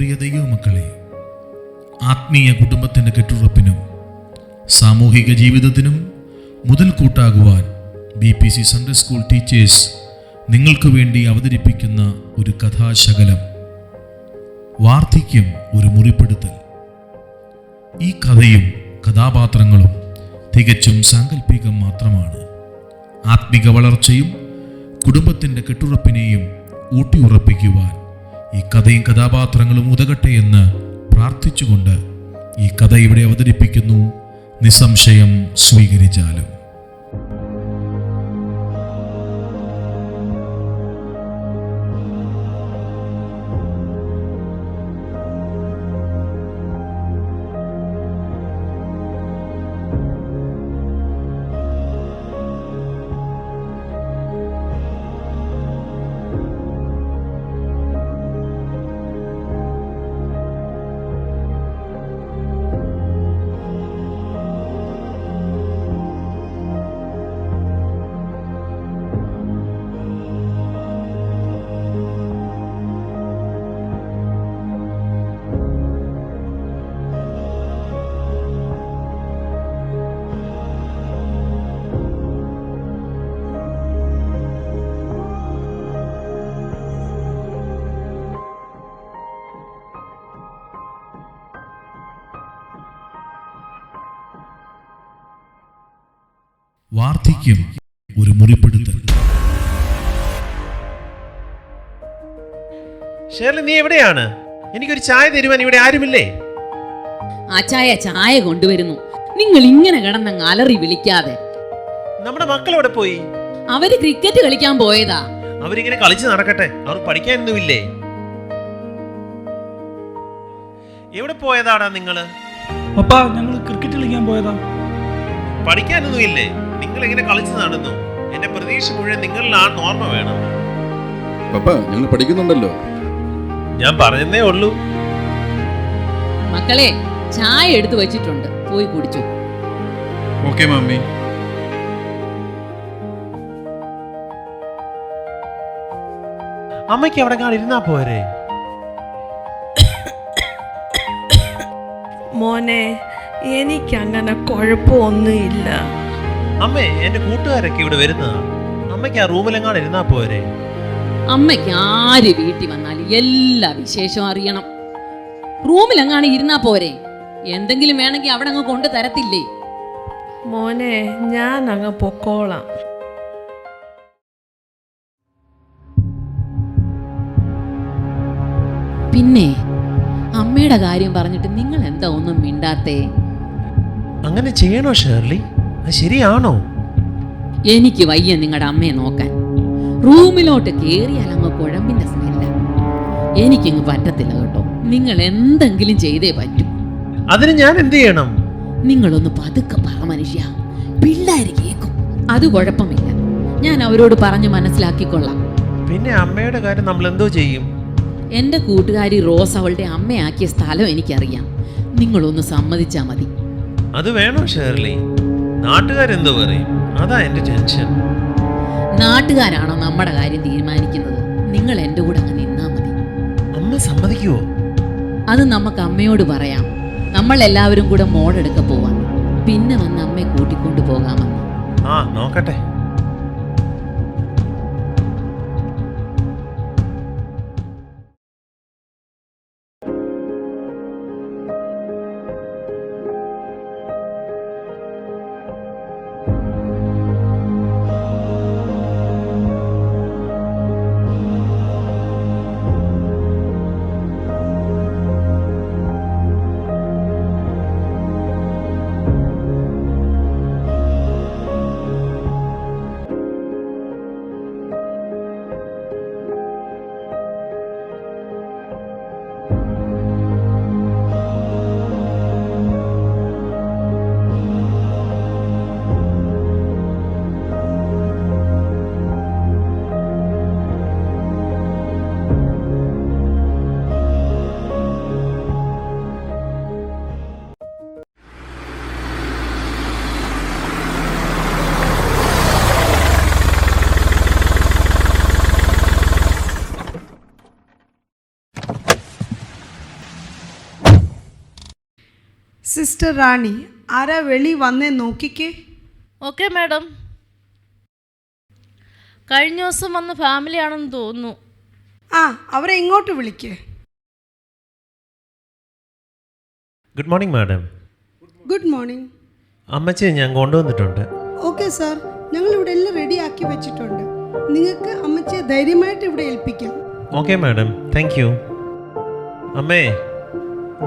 പ്രിയ ദൈവമക്കളെ, ആത്മീയ കുടുംബത്തിൻ്റെ കെട്ടുറപ്പിനും സാമൂഹിക ജീവിതത്തിനും മുതൽക്കൂട്ടാകുവാൻ BPC സൺഡേ സ്കൂൾ ടീച്ചേഴ്സ് നിങ്ങൾക്ക് വേണ്ടി അവതരിപ്പിക്കുന്ന ഒരു കഥാശകലം, വാർദ്ധക്യം ഒരു മുറിപ്പെടുത്തൽ. ഈ കഥയും കഥാപാത്രങ്ങളും തികച്ചും സാങ്കല്പികം മാത്രമാണ്. ആത്മിക വളർച്ചയും കുടുംബത്തിൻ്റെ കെട്ടുറപ്പിനെയും ഊട്ടിയുറപ്പിക്കുവാൻ ഈ കഥയും കഥാപാത്രങ്ങളും ഉതകട്ടെ എന്ന് പ്രാർത്ഥിച്ചുകൊണ്ട് ഈ കഥ ഇവിടെ അവതരിപ്പിക്കുന്നു. നിസ്സംശയം സ്വീകരിച്ചാലും. വാർദ്ധക്യം ഒരു മുറിപ്പെടുത്തൽ. ഷേർലി, നീ എവിടെയാണ്? എനിക്കൊരു ചായ തരുവാൻ ഇവിടെ ആരുമില്ലേ? ചായ കൊണ്ടുവരുന്നു. നിങ്ങൾ ഇങ്ങനെ കിടന്നങ്ങ് അലറി വിളിക്കാതെ. നമ്മുടെ മക്കൾ എവിടെ പോയി? അവര് ക്രിക്കറ്റ് കളിക്കാൻ പോയതാ. അവരിങ്ങനെ കളിച്ച് നടക്കട്ടെ, അവർ പഠിക്കാനൊന്നുമില്ലേ? എവിടെ പോയതാടാ നിങ്ങള്? പപ്പാ, ഞങ്ങൾ ക്രിക്കറ്റ് കളിക്കാൻ പോയതാ. പഠിക്കാനൊന്നുമില്ലേ? നിങ്ങൾ ഇങ്ങനെ കളിച്ച് നടന്നു. എന്റെ പ്രതീക്ഷ മുഴുവൻ നിങ്ങളിലാണ്. ഓർമ്മ വേണം. പപ്പാ, ഞങ്ങൾ പഠിക്കുന്നുണ്ടല്ലോ. ഞാൻ പറഞ്ഞതേ ഉള്ളൂ. മക്കളെ, ചായ എടുത്തു വെച്ചിട്ടുണ്ട്, പോയി കുടിച്ചു. Okay mummy. അമ്മയ്ക്ക് അവിടെ ഇരുന്നാ പോരെ? മോനെ, എനിക്കങ്ങനെ കുഴപ്പമൊന്നുമില്ല. അമ്മേ, എന്റെ കൂട്ടുകാരൊക്കെ ഇവിടെ വരുന്നതാണ്. അമ്മയ്ക്ക് ആ റൂമിലെങ്ങാണ് ഇരുന്നാ പോരെ? അമ്മയ്ക്ക് ആര് വീട്ടിൽ വന്നാലും എല്ലാ വിശേഷവും അറിയണം. റൂമിലെങ്ങാണ് ഇരുന്നാ പോരെ? എന്തെങ്കിലും വേണമെങ്കിൽ അവിടെ അങ്ങ് കൊണ്ടു തരത്തില്ലേ? മോനെ, ഞാൻ അങ്ങ് പൊക്കോളാം. പിന്നെ അമ്മയുടെ കാര്യം പറഞ്ഞിട്ട് നിങ്ങൾ എന്താ ഒന്നും മിണ്ടാത്തേ? അങ്ങനെ ചെയ്യണോ ഷേർലി? അത് ശരിയാണോ? എനിക്ക് വയ്യ നിങ്ങളുടെ അമ്മയെ നോക്കാൻ. റൂമിലോട്ട് കേറിയാൽ അങ്ങ് കുഴമ്പിന്റെ സ്മെല്ല. എനിക്കിങ്ങ് പറ്റത്തില്ല കേട്ടോ. നിങ്ങൾ എന്തെങ്കിലും ചെയ്തേ പറ്റൂ. അതിന് ഞാൻ എന്ത് ചെയ്യണം? നിങ്ങളൊന്ന് പതുക്കെ പറ മനുഷ്യ, പിള്ളേര് കേൾക്കും. അത് കുഴപ്പമില്ല, ഞാൻ അവരോട് പറഞ്ഞു മനസ്സിലാക്കിക്കൊള്ളാം. പിന്നെ അമ്മയുടെ കാര്യം നമ്മൾ എന്തോ ചെയ്യും? എന്റെ കൂട്ടുകാരി റോസ് അവളുടെ അമ്മയാക്കിയ സ്ഥലം എനിക്കറിയാം. നിങ്ങളൊന്ന് സമ്മതിച്ചാ മതി. അത് വേണോ ഷേർലി? നാട്ടുകാരെന്തോ പറയും, അതാ എന്റെ ടെൻഷൻ. നാട്ടുകാരാണോ നമ്മുടെ കാര്യം തീരുമാനിക്കുന്നത്? നിങ്ങൾ എന്റെ കൂടെ അങ്ങ് നിന്നാ മതി. അമ്മ സമ്മതിക്കുവോ? അത് നമുക്ക് അമ്മയോട് പറയാം. നമ്മൾ എല്ലാവരും കൂടെ മോഡെടുക്ക പോവാം. പിന്നെ വന്ന് അമ്മയെ കൂട്ടിക്കൊണ്ടു പോകാമെന്ന്. നോക്കട്ടെ. സിസ്റ്റർ റാണി ആരാ വെളി വന്നേ നോക്കിക്കേ. Okay madam. കഴിഞ്ഞ ദിവസം വന്ന ഫാമിലി ആണെന്ന് തോന്നുന്നു. ആ അവരെ ഇങ്ങോട്ട് വിളിക്കേ. Good morning madam. Good morning. അമ്മച്ചിയെ ഞാൻ കൊണ്ടുവന്നിട്ടുണ്ട്. ഓക്കെ സാർ, ഞങ്ങൾ ഇവിടെ എല്ലാം റെഡിയാക്കി വെച്ചിട്ടുണ്ട്. നിങ്ങൾക്ക് അമ്മച്ചിയെ ധൈര്യമായിട്ട് ഇവിടെ ഏൽപ്പിക്കാം. Okay madam, thank you. അമ്മേ,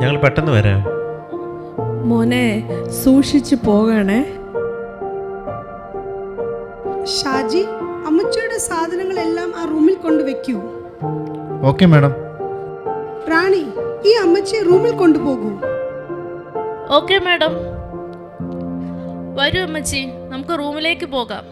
ഞങ്ങൾ പെട്ടെന്ന് വരാം. മോനെ സൂക്ഷിച്ചു പോകണേ. ഷാജി, അമ്മച്ചിയുടെ സാധനങ്ങളെല്ലാം ആ റൂമിൽ കൊണ്ടുവെക്കൂ. Okay madam. റാണി, ഈ അമ്മച്ചിയെ റൂമിൽ കൊണ്ടുപോകൂ. Okay madam. വരൂ അമ്മച്ചി, നമുക്ക് റൂമിലേക്ക് പോകാം.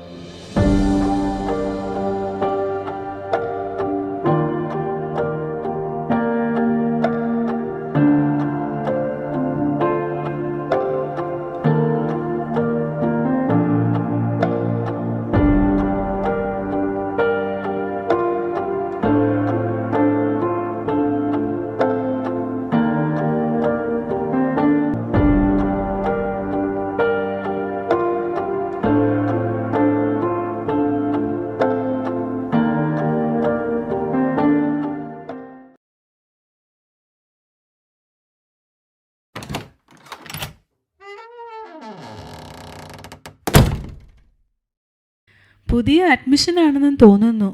പുതിയ അഡ്മിഷൻ ആണെന്ന് തോന്നുന്നു.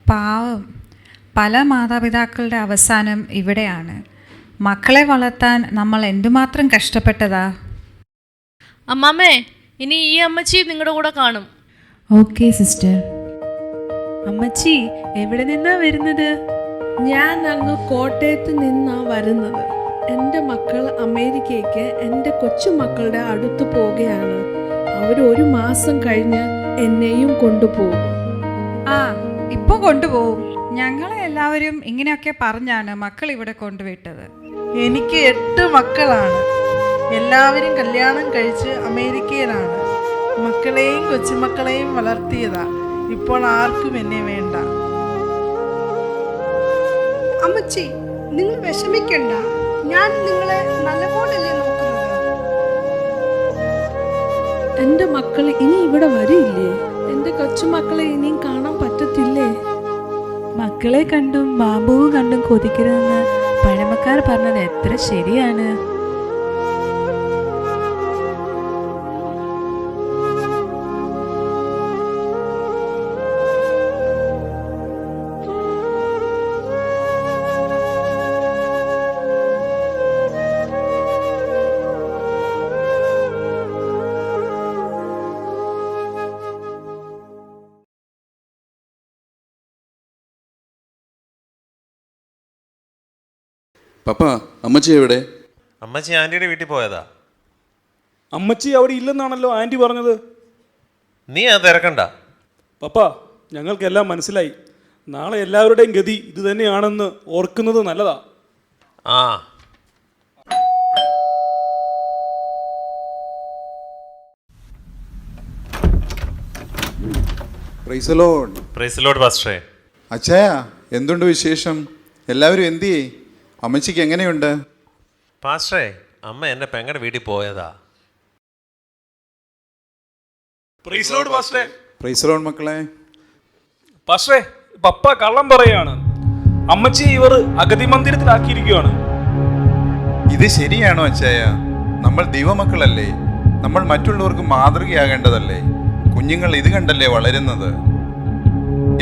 പാവം, പല മാതാപിതാക്കളുടെ അവസാനം ഇവിടെയാണ്. മക്കളെ വളർത്താൻ നമ്മൾ എന്തുമാത്രം കഷ്ടപ്പെട്ടതാ. അമ്മാമ്മേ, ഇനി ഈ അമ്മച്ചി നിങ്ങളുടെ കൂടെ കാണും. Okay sister. അമ്മച്ചി എവിടെ നിന്നാ വരുന്നത്? ഞാൻ അങ്ങ് കോട്ടയത്ത് നിന്നാ വരുന്നത്. എൻ്റെ മക്കൾ അമേരിക്കയ്ക്ക് എൻ്റെ കൊച്ചുമക്കളുടെ അടുത്ത് പോവുകയാണ്. അവർ 1 മാസം കഴിഞ്ഞ് എന്നെയും കൊണ്ടുപോകും. ആ, ഇപ്പോൾ കൊണ്ടുപോകും. ഞങ്ങളെ എല്ലാവരും ഇങ്ങനെയൊക്കെ പറഞ്ഞാണ് മക്കൾ ഇവിടെ കൊണ്ടുവിട്ടത്. എനിക്ക് 8 മക്കളാണ്. എല്ലാവരും കല്യാണം കഴിച്ച് അമേരിക്കയിലാണ്. മക്കളെയും കൊച്ചുമക്കളെയും വളർത്തിയതാ. ഇപ്പോൾ ആർക്കും എന്നെ വേണ്ട. അമ്മച്ചി, നിങ്ങൾ വിഷമിക്കണ്ട. ഞാൻ നിങ്ങളെ നല്ലപോലെയല്ലേ നോക്കുന്നത്. എൻ്റെ മക്കൾ ഇനി ഇവിടെ വരില്ലേ? എൻ്റെ കൊച്ചുമക്കളെ ഇനിയും കാണാൻ പറ്റത്തില്ലേ? മക്കളെ കണ്ടും ബാബുവും കണ്ടും കൊതിക്കരുതെന്ന് പഴമക്കാർ പറഞ്ഞത് എത്ര ശരിയാണ്. പപ്പ, അമ്മച്ചി എവിടെ? അമ്മച്ചി ആൻറ്റിയുടെ വീട്ടിൽ പോയതാ. അമ്മച്ചി അവിടെ ഇല്ലെന്നാണല്ലോ ആൻറ്റി പറഞ്ഞത്. നീ അത് തിരക്കണ്ട. പപ്പ, ഞങ്ങൾക്കെല്ലാം മനസ്സിലായി. നാളെ എല്ലാവരുടെയും ഗതി ഇത് തന്നെയാണെന്ന് ഓർക്കുന്നത് നല്ലതാ. ആ, praise the lord. Praise the lord പാസ്റ്ററേ. അച്ചായ, എന്തുണ്ട് വിശേഷം? എല്ലാവരും എന്തിയേ? അമ്മച്ചിക്ക് എങ്ങനെയുണ്ട്? പാസ്റ്ററേ, അമ്മ എൻ്റെ പെങ്ങളുടെ വീട്ടിൽ പോയതാ. പ്രൈസ് ലോർഡ് പാസ്റ്ററേ. പ്രൈസ് ദി ലോർഡ് മക്കളെ. പാസ്റ്ററേ, പപ്പ കള്ളം പറയാണ്. അമ്മച്ചി ഇവർ അഗതി മന്ദിരത്തിലാക്കിയിരിക്കുകയാണ്. ഇത് ശരിയാണോ അച്ചായ? നമ്മൾ ദൈവമക്കളല്ലേ? നമ്മൾ മറ്റുള്ളവർക്ക് മാതൃകയാകേണ്ടതല്ലേ? കുഞ്ഞുങ്ങൾ ഇത് കണ്ടല്ലേ വളരുന്നത്?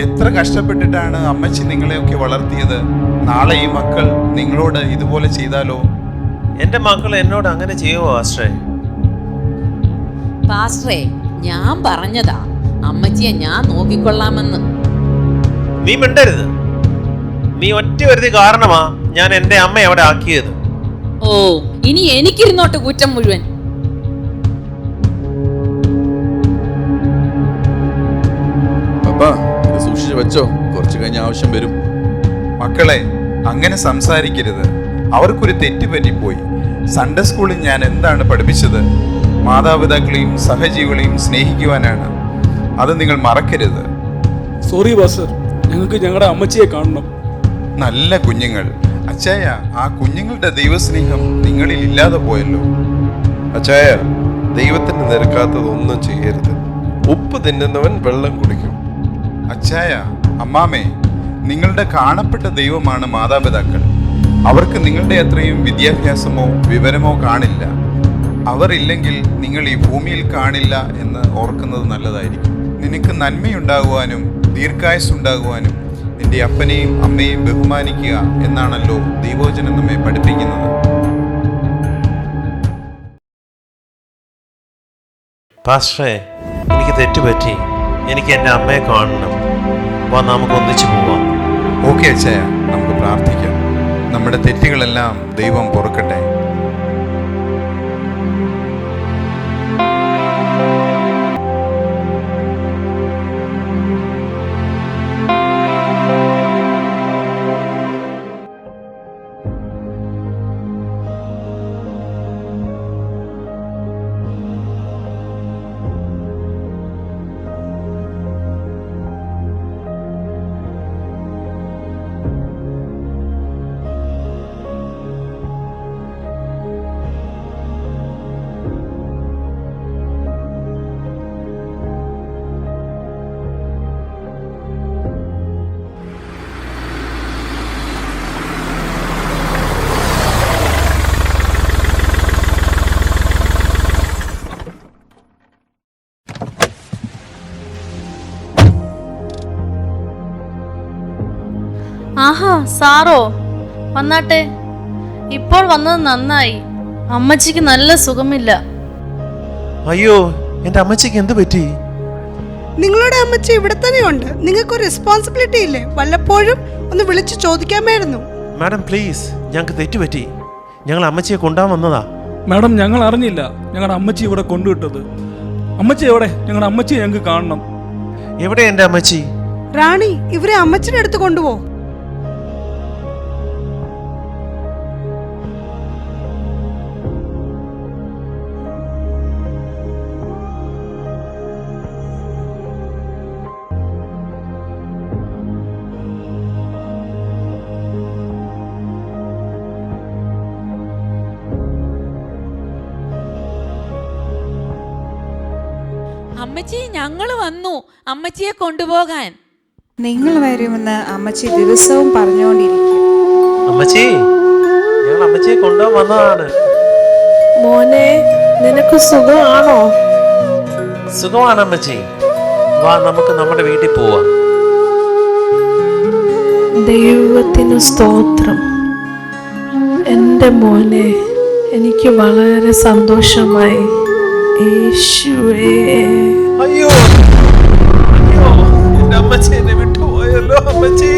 എത്ര കഷ്ടപ്പെട്ടിട്ടാണ് അമ്മച്ചി നിങ്ങളെയൊക്കെ വളർത്തിയത്. നാളെ ഈ മക്കൾ നിങ്ങളോട് ഇതുപോലെ ചെയ്താലോ? എൻ്റെ മക്കൾ എന്നോട് അങ്ങനെ ചെയ്യുമോ പാസ്റ്ററേ? പാസ്റ്ററേ, ഞാൻ പറഞ്ഞതാ അമ്മച്ചിയെ ഞാൻ നോക്കിക്കൊള്ളാമെന്ന്. നീ മിണ്ടരുത്. നീ ഒറ്റ വരുതി കാരണമാ ഞാൻ എൻ്റെ അമ്മയെ അവിടെ ആക്കിയത്. ഓ, ഇനി എനിക്കിരുന്നോട്ട് കുറ്റം മുഴുവൻ. പപ്പാ, ഇത് സൂക്ഷിച്ചു വെച്ചോ, കുറച്ച് കഴിഞ്ഞ ആവശ്യം വരും. മക്കളെ, അങ്ങനെ സംസാരിക്കരുത്. അവർക്കൊരു തെറ്റ് പറ്റിപ്പോയി. സൺഡേ സ്കൂളിൽ ഞാൻ എന്താണ് പഠിപ്പിച്ചത്? മാതാപിതാക്കളെയും സഹജീവികളെയും സ്നേഹിക്കുവാനാണ്. അത് നിങ്ങൾ മറക്കരുത്. സോറി പാസ്റ്റർ, ഞങ്ങൾക്ക് ഞങ്ങളുടെ അമ്മച്ചിയെ കാണണം. നല്ല കുഞ്ഞുങ്ങൾ. അച്ചായ, ആ കുഞ്ഞുങ്ങളുടെ ദൈവസ്നേഹം നിങ്ങളിൽ ഇല്ലാതെ പോയല്ലോ. അച്ചായ, ദൈവത്തിന് നിരക്കാത്തതൊന്നും ചെയ്യരുത്. ഉപ്പ് തിന്നുന്നവൻ വെള്ളം കുടിക്കും. അച്ചായ, അമ്മാമേ, നിങ്ങളുടെ കാണപ്പെട്ട ദൈവമാണ് മാതാപിതാക്കൾ. അവർക്ക് നിങ്ങളുടെ അത്രയും വിദ്യാഭ്യാസമോ വിവരമോ കാണില്ല. അവർ ഇല്ലെങ്കിൽ നിങ്ങൾ ഈ ഭൂമിയിൽ കാണില്ല എന്ന് ഓർക്കുന്നത് നല്ലതായിരിക്കും. നിനക്ക് നന്മയുണ്ടാകുവാനും ദീർഘായുസ്സുണ്ടാകുവാനും നിന്റെ അപ്പനെയും അമ്മയെയും ബഹുമാനിക്കുക എന്നാണല്ലോ ദൈവവചനം നമ്മെ പഠിപ്പിക്കുന്നത്. പാസ്റ്ററെ, എനിക്ക് തെറ്റുപറ്റി. എനിക്ക് എൻ്റെ അമ്മയെ കാണണം. വാ, നമുക്ക് ഒന്നിച്ചു പോവാം. ഓക്കെ അച്ചായ, നമുക്ക് പ്രാർത്ഥിക്കാം. നമ്മുടെ തെറ്റുകളെല്ലാം ദൈവം പൊറുക്കട്ടെ. ആഹാ, സാറോ? വന്നാട്ടെ. ഇപ്പോൾ വന്നത് നന്നായി. അമ്മച്ചിക്ക് നല്ല സുഖമില്ല. അയ്യോ, എൻ്റെ അമ്മച്ചിക്ക് എന്ത് പറ്റി? നിങ്ങളുടെ അമ്മച്ചി ഇവിടെ തന്നെ ഉണ്ട്. നിങ്ങൾക്ക് റെസ്പോൺസിബിലിറ്റി ഇല്ലേ? വല്ലപ്പോഴും ഒന്ന് വിളിച്ചു ചോദിക്കാമായിരുന്നു. മാഡം പ്ലീസ്, ഞങ്ങൾക്ക് തെറ്റുപറ്റി. ഞങ്ങൾ അമ്മച്ചിയെ കൊണ്ടുപോകാൻ വന്നതാ. മാഡം, ഞങ്ങൾ അറിഞ്ഞില്ല ഞങ്ങളുടെ അമ്മച്ചി ഇവിടെ കൊണ്ടുവിട്ടത്. അമ്മച്ചി എവിടെ? ഞങ്ങളുടെ അമ്മച്ചി ഞങ്ങൾക്ക് കാണണം. എവിടെ എൻ്റെ അമ്മച്ചി? റാണി, ഇവരെ അമ്മച്ചിയുടെ അടുത്ത് കൊണ്ടുപോ. അമ്മച്ചി, ഞങ്ങള് വന്നു അമ്മച്ചിയെ കൊണ്ടുപോകാൻ. നിങ്ങൾ വരുമെന്ന് അമ്മച്ചി ദിവസവും പറഞ്ഞുകൊണ്ടിരിക്കും. അമ്മച്ചി, ഞങ്ങൾ അമ്മച്ചിയെ കൊണ്ടുപോകാൻ വന്നതാണ്. മോനെ, നിനക്ക് സുഖമാണോ? സുഖമാണ് അമ്മച്ചി. വാ, നമുക്ക് നമ്മുടെ വീട്ടിൽ പോവാം. ദൈവത്തിന് സ്തോത്രം. എൻ്റെ മോനെ, എനിക്ക് വളരെ സന്തോഷമായി. യേശുവേ. അയ്യോ അയ്യോ, എൻ്റെ അമ്മച്ചി എന്നെ വിട്ടുപോയല്ലോ. അമ്മച്ചി,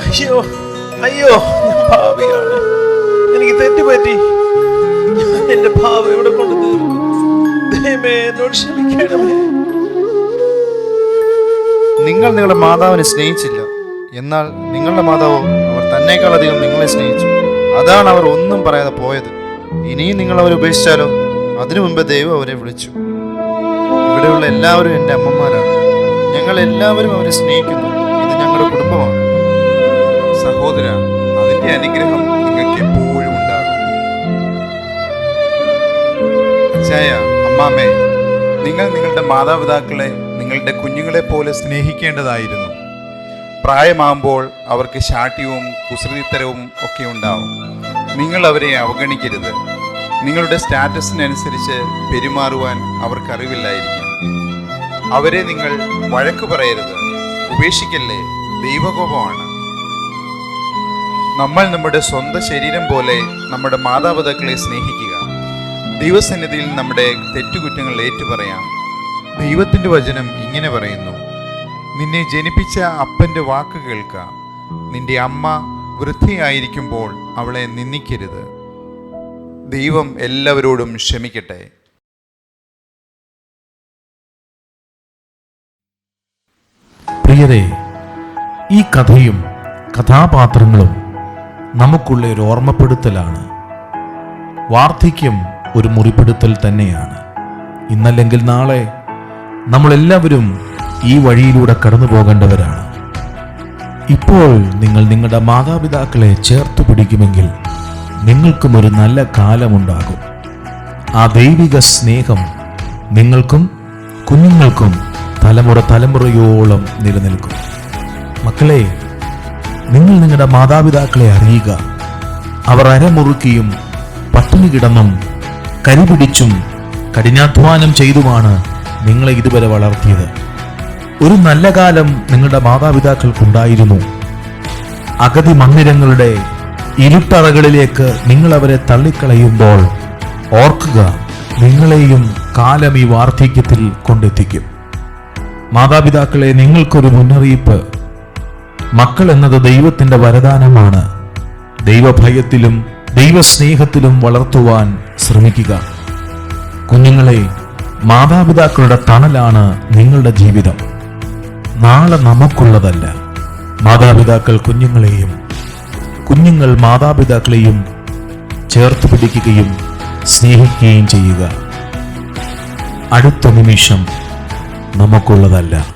അയ്യോ അയ്യോ, ഞാൻ പാപിയാണ്. എനിക്ക് തെറ്റുപറ്റി. എന്റെ പാപം ഇവിടെ കൊണ്ട് തീർക്കും. ദൈവമേ, എന്നോട് ക്ഷമിക്കണമേ. നിങ്ങൾ നിങ്ങളുടെ മാതാവിനെ സ്നേഹിച്ചില്ല, എന്നാൽ നിങ്ങളുടെ മാതാവോ അവർ തന്നേക്കാളധികം നിങ്ങളെ സ്നേഹിച്ചു. അതാണ് അവർ ഒന്നും പറയാതെ പോയത്. ഇനിയും നിങ്ങൾ അവരെ ഉപേക്ഷിച്ചാലോ? അതിനു മുമ്പ് ദൈവം അവരെ വിളിച്ചു. ഇവിടെയുള്ള എല്ലാവരും എൻ്റെ അമ്മമാരാണ്. ഞങ്ങൾ എല്ലാവരും അവരെ സ്നേഹിക്കുന്നു. ഇത് ഞങ്ങളുടെ കുടുംബമാണ്. സഹോദര, അതിന്റെ അനുഗ്രഹം നിങ്ങൾക്ക് എപ്പോഴും ഉണ്ടാകും. അച്ചായ, അമ്മാമേ, നിങ്ങൾ നിങ്ങളുടെ മാതാപിതാക്കളെ നിങ്ങളുടെ കുഞ്ഞുങ്ങളെ പോലെ സ്നേഹിക്കേണ്ടതായിരുന്നു. പ്രായമാകുമ്പോൾ അവർക്ക് ശാഠ്യവും കുസൃതിത്തരവും ഒക്കെ ഉണ്ടാവും. നിങ്ങൾ അവരെ അവഗണിക്കരുത്. നിങ്ങളുടെ സ്റ്റാറ്റസിനനുസരിച്ച് പെരുമാറുവാൻ അവർക്കറിവില്ലായിരിക്കും. അവരെ നിങ്ങൾ വഴക്ക് പറയരുത്. ഉപേക്ഷിക്കല്ലേ, ദൈവകോപമാണ്. നമ്മൾ നമ്മുടെ സ്വന്തം ശരീരം പോലെ നമ്മുടെ മാതാപിതാക്കളെ സ്നേഹിക്കുക. ദൈവസന്നിധിയിൽ നമ്മുടെ തെറ്റുകുറ്റങ്ങൾ ഏറ്റുപറയാം. ദൈവത്തിൻ്റെ വചനം ഇങ്ങനെ പറയുന്നു: നിന്നെ ജനിപ്പിച്ച അപ്പൻ്റെ വാക്ക് കേൾക്കുക. നിന്റെ അമ്മ വൃദ്ധയായിരിക്കുമ്പോൾ അവളെ നിന്ദിക്കരുത്. ദൈവം എല്ലാവരോടും ക്ഷമിക്കട്ടെ. പ്രിയരെ, ഈ കഥയും കഥാപാത്രങ്ങളും നമുക്കുള്ള ഒരു ഓർമ്മപ്പെടുത്തലാണ്. വാർദ്ധക്യം ഒരു മുറിപ്പെടുത്തൽ തന്നെയാണ്. ഇന്നല്ലെങ്കിൽ നാളെ നമ്മളെല്ലാവരും ഈ വഴിയിലൂടെ കടന്നു പോകേണ്ടവരാണ്. ഇപ്പോൾ നിങ്ങൾ നിങ്ങളുടെ മാതാപിതാക്കളെ ചേർത്ത് പിടിക്കുമെങ്കിൽ നിങ്ങൾക്കും ഒരു നല്ല കാലമുണ്ടാകും. ആ ദൈവിക സ്നേഹം നിങ്ങൾക്കും കുഞ്ഞുങ്ങൾക്കും തലമുറയോളം നിലനിൽക്കും. മക്കളെ, നിങ്ങൾ നിങ്ങളുടെ മാതാപിതാക്കളെ അറിയുക. അവർ അരമുറുക്കിയും പട്ടിണി കിടന്നും കരിപിടിച്ചും കഠിനാധ്വാനം ചെയ്തുമാണ് നിങ്ങളെ ഇതുവരെ വളർത്തിയത്. ഒരു നല്ല കാലം നിങ്ങളുടെ മാതാപിതാക്കൾക്കുണ്ടായിരുന്നു. അഗതി മന്ദിരങ്ങളുടെ ഇരുട്ടറകളിലേക്ക് നിങ്ങൾ അവരെ തള്ളിക്കളയുമ്പോൾ ഓർക്കുക, നിങ്ങളെയും കാലം ഈ വാർദ്ധക്യത്തിൽ കൊണ്ടെത്തിക്കും. മാതാപിതാക്കളെ, നിങ്ങൾക്കൊരു മുന്നറിയിപ്പ്. മക്കൾ എന്നത് ദൈവത്തിന്റെ വരദാനമാണ്. ദൈവഭയത്തിലും ദൈവസ്നേഹത്തിലും വളർത്തുവാൻ ശ്രമിക്കുക. കുഞ്ഞുങ്ങളെ, മാതാപിതാക്കളുടെ തണലാണ് നിങ്ങളുടെ ജീവിതം. നാളെ നമുക്കുള്ളതല്ല. മാതാപിതാക്കൾ കുഞ്ഞുങ്ങളെയും കുഞ്ഞുങ്ങൾ മാതാപിതാക്കളെയും ചേർത്ത് പിടിക്കുകയും സ്നേഹിക്കുകയും ചെയ്യുക. അടുത്ത നിമിഷം നമുക്കുള്ളതല്ല.